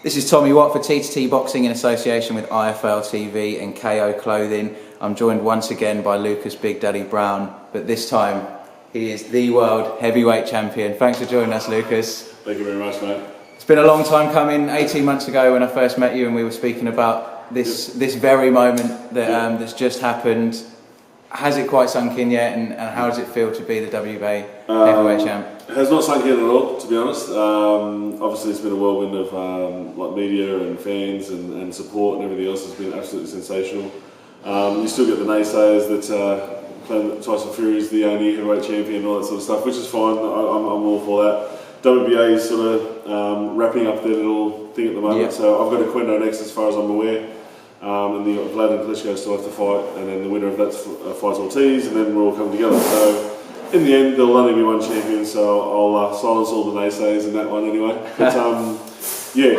This is Tommy Watt for T2T Boxing in association with IFL TV and KO Clothing. I'm joined once again by Lucas Big Daddy Brown, but this time he is the world heavyweight champion. Thanks for joining us, Lucas. Thank you very much, mate. It's been a long time coming. 18 months ago when I first met you and we were speaking about this very moment that that's just happened. Has it quite sunk in yet, and how does it feel to be the WBA heavyweight champ? It has not sunk in at all, to be honest. Obviously it's been a whirlwind of like media and fans and support and everything else has been absolutely sensational. You still get the naysayers that claim that Tyson Fury is the only heavyweight champion and all that sort of stuff, which is fine. I'm all for that. WBA is sort of wrapping up their little thing at the moment, so I've got a Quendo next as far as I'm aware. And the Vlad and Klitschko still have to fight, and then the winner of that fights Ortiz, and then we're all coming together. So in the end, there'll only be one champion, so I'll silence all the naysayers in that one anyway. But yeah,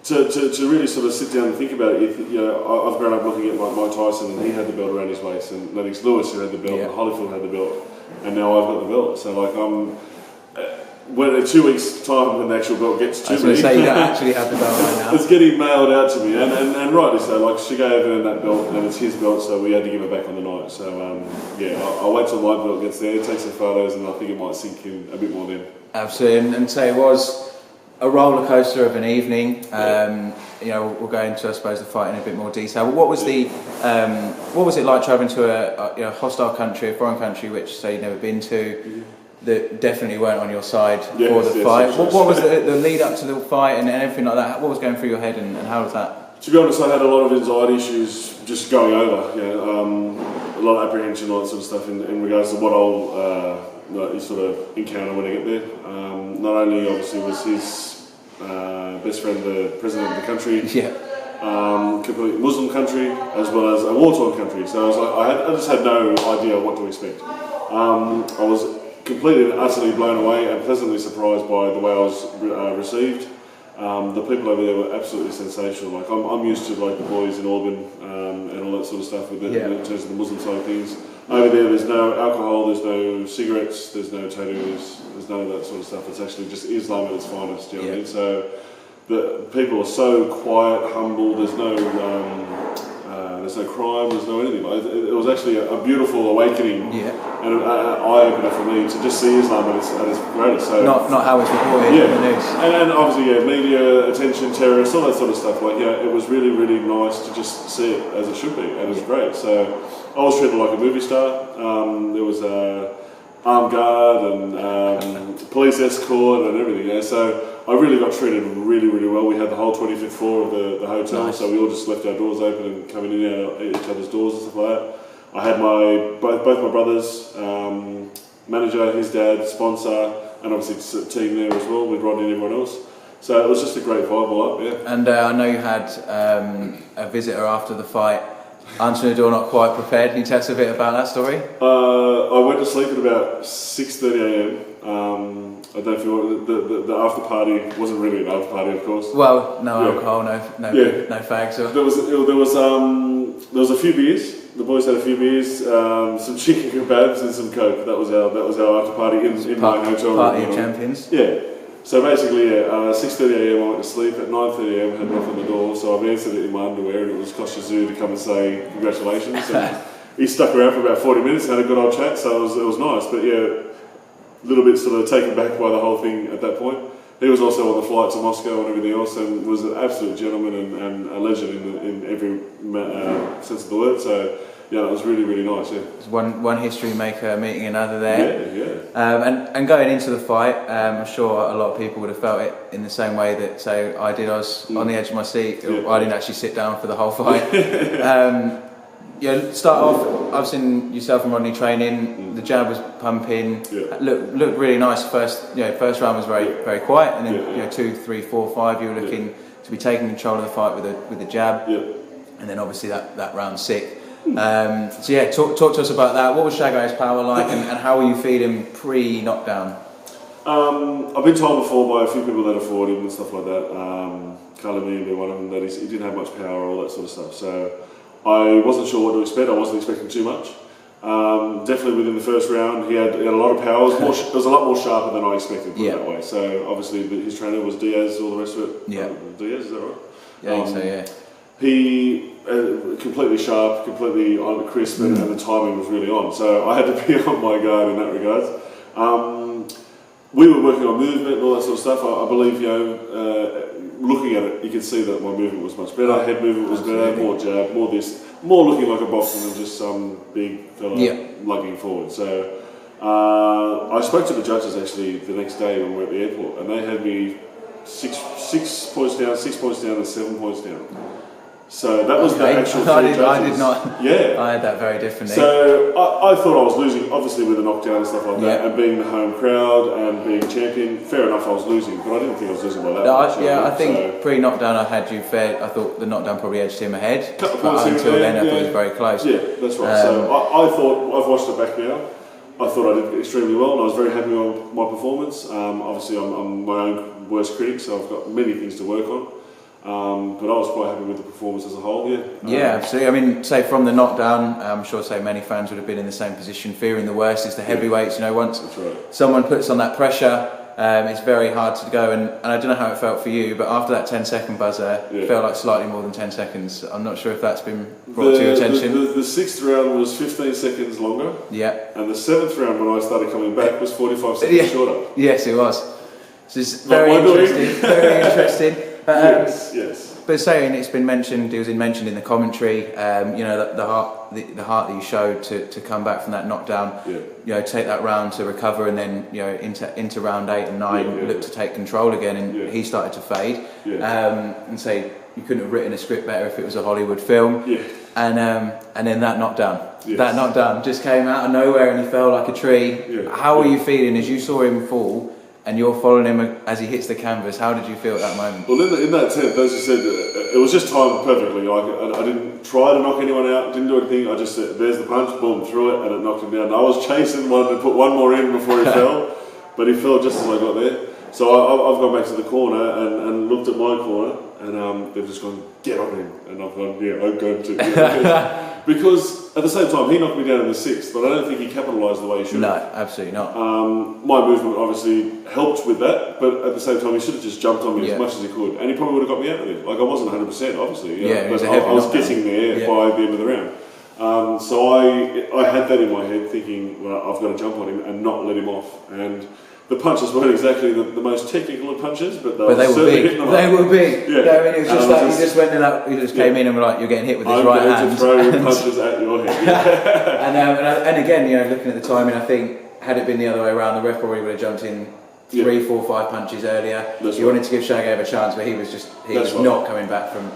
to really sort of sit down and think about it, you know, I've grown up looking at like Mike Tyson, and he had the belt around his waist, and Lennox Lewis who had the belt, and Holyfield had the belt, and now I've got the belt. So like when in 2 weeks' time, when the actual belt gets to me, I was going to say you don't actually have the belt right now. It's getting mailed out to me, and rightly so. Like CHAGAEV earned that belt, and it's his belt, so we had to give it back on the night. So yeah, I'll wait till my belt gets there, take some photos, and I think it might sink in a bit more then. Absolutely, and so it was a roller coaster of an evening. You know, we'll go into, I suppose, the fight in a bit more detail. But what was what was it like travelling to a hostile country, a foreign country, which say you've never been to? That definitely weren't on your side for the fight. What was the lead up to the fight and everything like that? What was going through your head and how was that? To be honest, I had a lot of anxiety issues just going over. You know, a lot of apprehension, all that sort of stuff in regards to what I'll sort of encounter when I get there. Not only obviously was his best friend the president of the country, completely Muslim country, as well as a war-torn country. So I was like, I just had no idea what to expect. I was completely and utterly blown away and pleasantly surprised by the way I was received. The people over there were absolutely sensational. Like I'm used to like the boys in Auburn and all that sort of stuff with in terms of the Muslim side of things. Over there, there's no alcohol, there's no cigarettes, there's no tattoos, there's none of that sort of stuff. It's actually just Islam at its finest. You know what I mean? So the people are so quiet, humble. There's no crime, there's no anything. It was actually a beautiful awakening and an eye-opener for me to just see Islam at its greatest. So not how it's reported in the news. And obviously, media attention, terrorists, all that sort of stuff. Like, it was really, really nice to just see it as it should be, and it was great. So I was treated like a movie star. There was armed guard and police escort and everything. So I really got treated really, really well. We had the whole 25th floor of the hotel, so we all just left our doors open and coming in and out each other's doors and stuff like that. I had both my brothers, manager, his dad, sponsor, and obviously team there as well with Rodney and everyone else. So it was just a great vibe all up, And I know you had a visitor after the fight, answering the door not quite prepared. Can you tell us a bit about that story? I went to sleep at about 6:30 a.m. I don't know if you want, the after party wasn't really an after party, of course. Well, no alcohol, no fags. Or... There was a few beers. The boys had a few beers, some chicken kebabs and some coke. That was our after party in my hotel room. Party of champions. Yeah. So basically, 6:30 a.m. I went to sleep. At 9:30 a.m. I had a knock on the door. So I've answered it in my underwear, and it was Kostya Zoo to come and say congratulations. And he stuck around for about 40 minutes, had a good old chat. So it was nice. But yeah, a little bit sort of taken back by the whole thing at that point. He was also on the flight to Moscow and everything else, and was an absolute gentleman and a legend in every sense of the word. So yeah, it was really, really nice. Yeah, it's one history maker meeting another there. Yeah. And going into the fight, I'm sure a lot of people would have felt it in the same way that say I did. I was on the edge of my seat. I didn't actually sit down for the whole fight. Start off. I've seen yourself and Rodney training. The jab was pumping. Looked really nice. First round was very, very quiet, and then 2, 3, 4, 5, you were looking to be taking control of the fight with the jab. And then obviously that round 6. Talk to us about that. What was CHAGAEV's power like, and how were you feeling pre-knockdown? I've been told before by a few people that have fought him and stuff like that. Kalamir being one of them, that he didn't have much power, all that sort of stuff. So I wasn't sure what to expect. I wasn't expecting too much. Definitely within the first round, he had a lot of power. It was a lot more sharper than I expected, put it that way. So obviously his trainer was Diaz, all the rest of it. Yeah. Diaz, is that right? Yeah, so yeah. He completely sharp, completely on crisp, and the timing was really on. So I had to be on my guard in that regard. We were working on movement and all that sort of stuff. I believe, looking at it, you can see that my movement was much better. Head movement was better, more jab, more this, more looking like a boxer than just some big fella lugging forward. So I spoke to the judges actually the next day when we were at the airport, and they had me six points down, 6 points down, and 7 points down. So that was the actual three judges. I did not. Yeah. I had that very differently. So I thought I was losing, obviously with the knockdown and stuff like that, and being the home crowd and being champion. Fair enough, I was losing, but I didn't think I was losing by that much. I think pre-knockdown I had you fair. I thought the knockdown probably edged him ahead. But until then, I thought it was very close. Yeah, that's right. So I thought, I've watched it back now. I thought I did extremely well, and I was very happy with my performance. Obviously, I'm my own worst critic, so I've got many things to work on. But I was quite happy with the performance as a whole, Yeah, absolutely. I mean, say from the knockdown, I'm sure many fans would have been in the same position, fearing the worst. It's the heavyweights, once someone puts on that pressure, it's very hard to go. And I don't know how it felt for you, but after that 10-second buzzer, it felt like slightly more than 10 seconds. I'm not sure if that's been brought to your attention. The sixth round was 15 seconds longer. Yeah. And the seventh round, when I started coming back, was 45 seconds shorter. Yes, it was. So it's very interesting. Very interesting. Yes. But saying it's been mentioned, it was mentioned in the commentary. The heart that you showed to come back from that knockdown. Take that round to recover, and then into round 8 and 9, look to take control again. And he started to fade. And say you couldn't have written a script better if it was a Hollywood film. And then that knockdown just came out of nowhere, and he fell like a tree. How were you feeling as you saw him fall? And you're following him as he hits the canvas. How did you feel at that moment? Well, in that 10th, as you said, it was just timed perfectly. Like I didn't try to knock anyone out, didn't do anything. I just said, "There's the punch," boom, threw it, and it knocked him down. And I was chasing, wanted to put one more in before he fell, but he fell just as I got there. So I've gone back to the corner and looked at my corner, and they've just gone, "Get on him," and I've gone, "Yeah, I'm going to." Because at the same time, he knocked me down in the 6th, but I don't think he capitalised the way he should have. No, absolutely not. My movement obviously helped with that, but at the same time, he should have just jumped on me as much as he could, and he probably would have got me out of there. Like, I wasn't 100%, obviously, but I was getting there by the end of the round. So I had that in my head, thinking, well, I've got to jump on him and not let him off. And the punches weren't exactly the most technical of punches, but they were big. They were big. Yeah. It was just like you just went in up, you just came in and were like, you're getting hit with this right hand. I'm going to throw punches at your head. and again, looking at the timing, I think had it been the other way around, the ref probably would have jumped in 3, 4, 5 punches earlier. He wanted to give CHAGAEV a chance, but he was not coming back from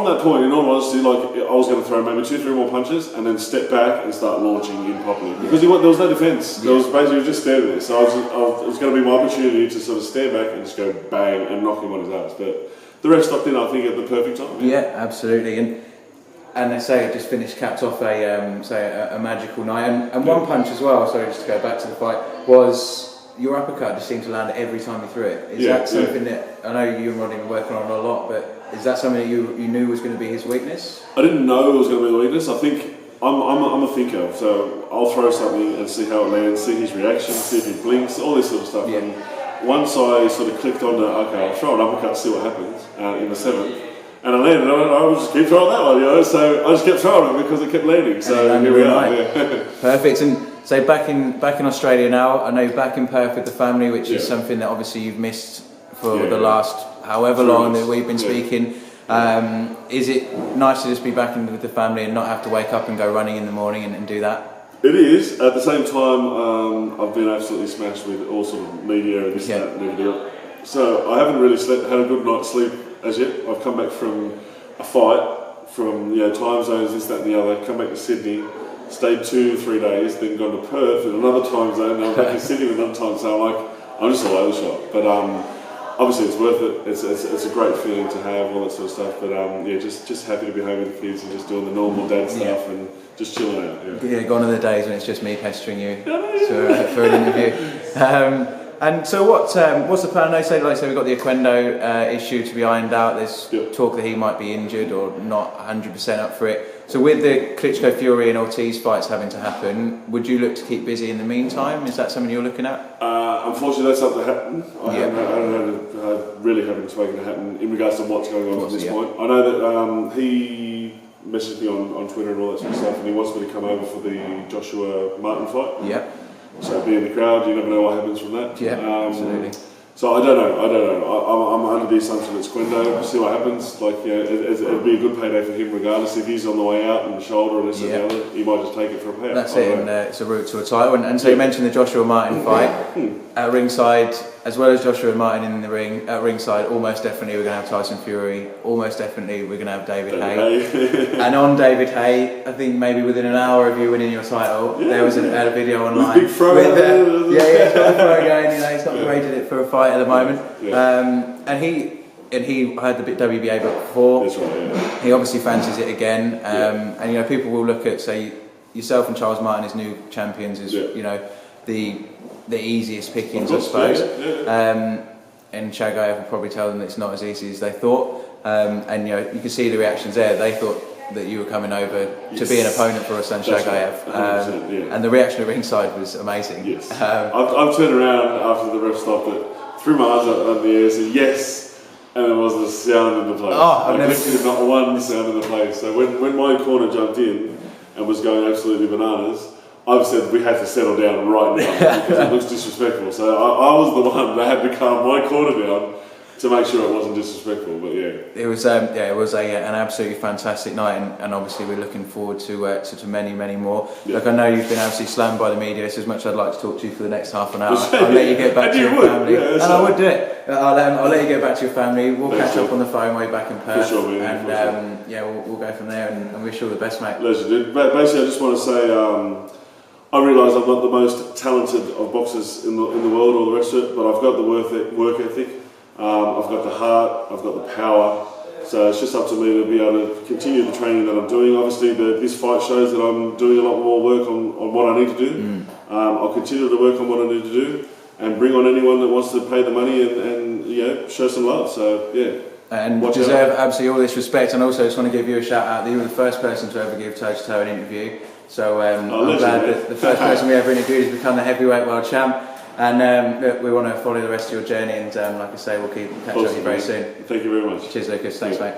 that point. In all honesty, I was going to throw maybe 2, 3 more punches and then step back and start launching in properly because there was no defence. There was basically just standing there. So it was going to be my opportunity to sort of stand back and just go bang and knock him on his ass. But the ref stopped in, I think, at the perfect time. Yeah, absolutely. And they say it just capped off a magical night. And one punch as well. Sorry, just to go back to the fight was. Your uppercut just seemed to land every time you threw it. Is that something that, I know you and Rodney were working on a lot, but is that something that you knew was going to be his weakness? I didn't know it was going to be the weakness. I think I'm a thinker, so I'll throw something and see how it lands, see his reaction, see if he blinks, all this sort of stuff. And once I sort of clicked on okay, I'll throw an uppercut, see what happens in the 7th. And I landed, and I would just keep throwing that one, So I just kept throwing it because it kept landing. So here we are. Perfect. And so back in Australia now, I know you're back in Perth with the family, which is something that obviously you've missed for the last however long that we've been speaking. Is it nice to just be back in with the family and not have to wake up and go running in the morning and do that? It is. At the same time, I've been absolutely smashed with all sort of media and this and that and everything else. So I haven't really had a good night's sleep as yet. I've come back from a fight, from time zones, this, that and the other, come back to Sydney, stayed 2-3 days, then gone to Perth in another time zone, now I'm back in Sydney with another time zone. I'm just all over the shop. But obviously it's worth it. It's a great feeling to have, all that sort of stuff. But just happy to be home with the kids and just doing the normal dad stuff and just chilling out. Gone are the days when it's just me pestering you for an interview. And so what's the plan? Like I say, we've got the Oquendo issue to be ironed out. There's talk that he might be injured or not 100% up for it. So with the Klitschko, Fury and Ortiz fights having to happen, would you look to keep busy in the meantime? Is that something you're looking at? Unfortunately, that's not to happen. I really haven't spoken to happen in regards to what's going on at this point. I know that he messaged me on Twitter and all that sort of stuff, and he wants me to come over for the Joshua Martin fight. Yeah. So be in the crowd, you never know what happens from that. Yeah, absolutely. So I don't know. I'm under the assumption it's Quendo. See what happens. Like, you know, it'd be a good payday for him regardless. If he's on the way out and the shoulder and this and the other, he might just take it for a payout. That's it, and it's a route to a title. And so you mentioned the Joshua Martin fight at ringside, as well as Joshua Martin in the ring. At ringside, almost definitely we're going to have Tyson Fury. Almost definitely we're going to have David Haye. And on David Haye, I think maybe within an hour of you winning your title, there was a video online. Big throw. He's got a throw going. You know, he's not graded it for a fight at the moment. And he had the WBA book before. That's right. He obviously fancies it again. And you know, people will look at, say, yourself and Charles Martin as new champions as you know the easiest pickings, I suppose. And CHAGAEV will probably tell them that it's not as easy as they thought. And you know, you can see the reactions there. They thought that you were coming over to be an opponent for Ruslan CHAGAEV. And the reaction at ringside was amazing. Yes. I've turned around after the ref stopped it, threw my arms up in the air, said yes, and there wasn't a sound in the place. I've never seen not one sound in the place. So when my corner jumped in and was going absolutely bananas, I've said we had to settle down right now because it looks disrespectful. So I was the one that had to calm my corner down to make sure it wasn't disrespectful. But it was an absolutely fantastic night, and obviously we're looking forward to many more. Like, I know you've been absolutely slammed by the media. It's as much as I'd like to talk to you for the next half an hour. I'll let you get back to your family, and I would do it. I'll let you get back to your family. We'll catch up on the phone while you're back in Perth, and we'll go from there. And wish you all the best, mate. Pleasure, dude. Basically, I just want to say. I realise I'm not the most talented of boxers in the world or the rest of it, but I've got the work ethic, I've got the heart, I've got the power, so it's just up to me to be able to continue the training that I'm doing. Obviously this fight shows that I'm doing a lot more work on what I need to do. I'll continue to work on what I need to do and bring on anyone that wants to pay the money and show some love, so yeah. And deserve absolutely all this respect, and also just want to give you a shout out that you were the first person to ever give Toe to Toe an interview. So I'm glad that the first person we ever interviewed has become the heavyweight world champ, and we want to follow the rest of your journey, and like I say, we'll catch up with you very soon. Thank you very much. Cheers, Lucas. Thanks, mate.